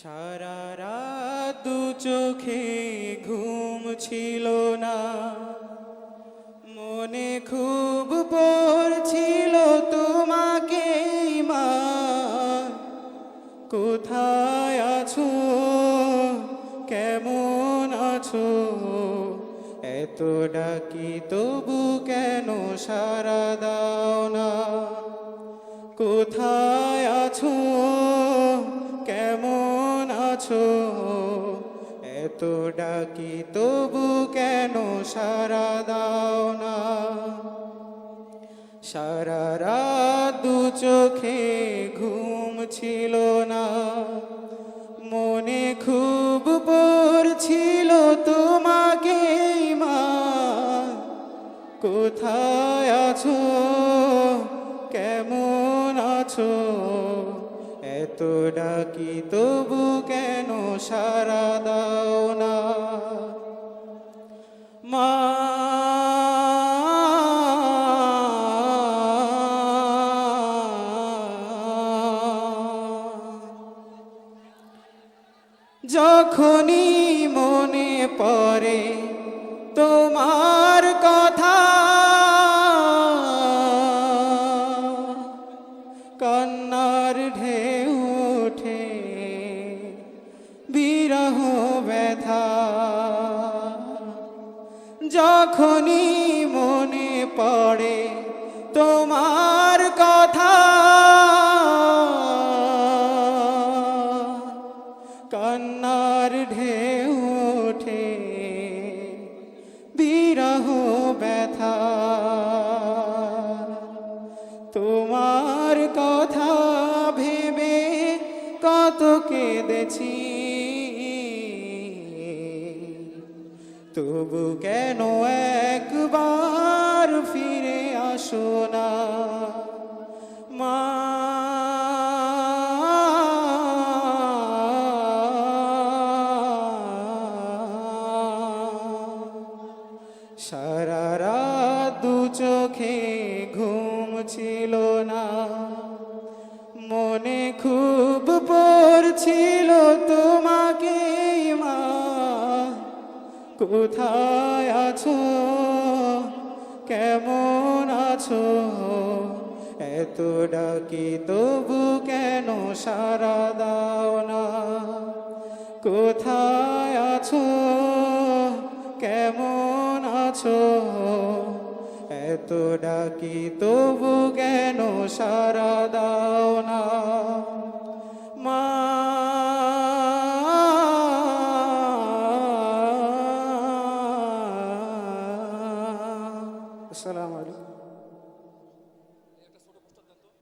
সারা রাত দু চোখে ঘুম ছিল না, মনে খুব পড়ছিল তোমাকে মা। কোথায় আছো, কেমন আছো, এত ডাকি তবু কেন সাড়া দাও না। কোথায় আছো, কেমন আছো, এত ডাকি তবু কেন সাড়া দাও না। সারা রাত দু চোখে ঘুম ছিল না, মনে খুব পড়ছিল তোমাকে মা। কোথায় আছো, কেমন আছো, এত ডাকি তবু কেন সাড়া দাও না মা। যখনই মনে পড়ে তোমার কথা, কান্নার ঢেউ ওঠে বিরহ ব্যথা। যখনই মনে পড়ে তোমার কথা, কান্নার ঢেউ ওঠে বিরহ ব্যথা। তোমার কথা ভেবে কত কেঁদেছি, তবু কেন একবার ফিরে আসো না মা। সারা রাত দু চোখে ঘুম ছিল না, মনে খুব পড়ছিল তোমাকে মা। কোথায় আছো, কেমন আছো, এত ডাকি তবু কেন সাড়া দাও না। কোথায় আছো, কেমন আছো, এত ডাকি তবু কেন সাড়া দাও না মা। আসসালামু আলাইকুম।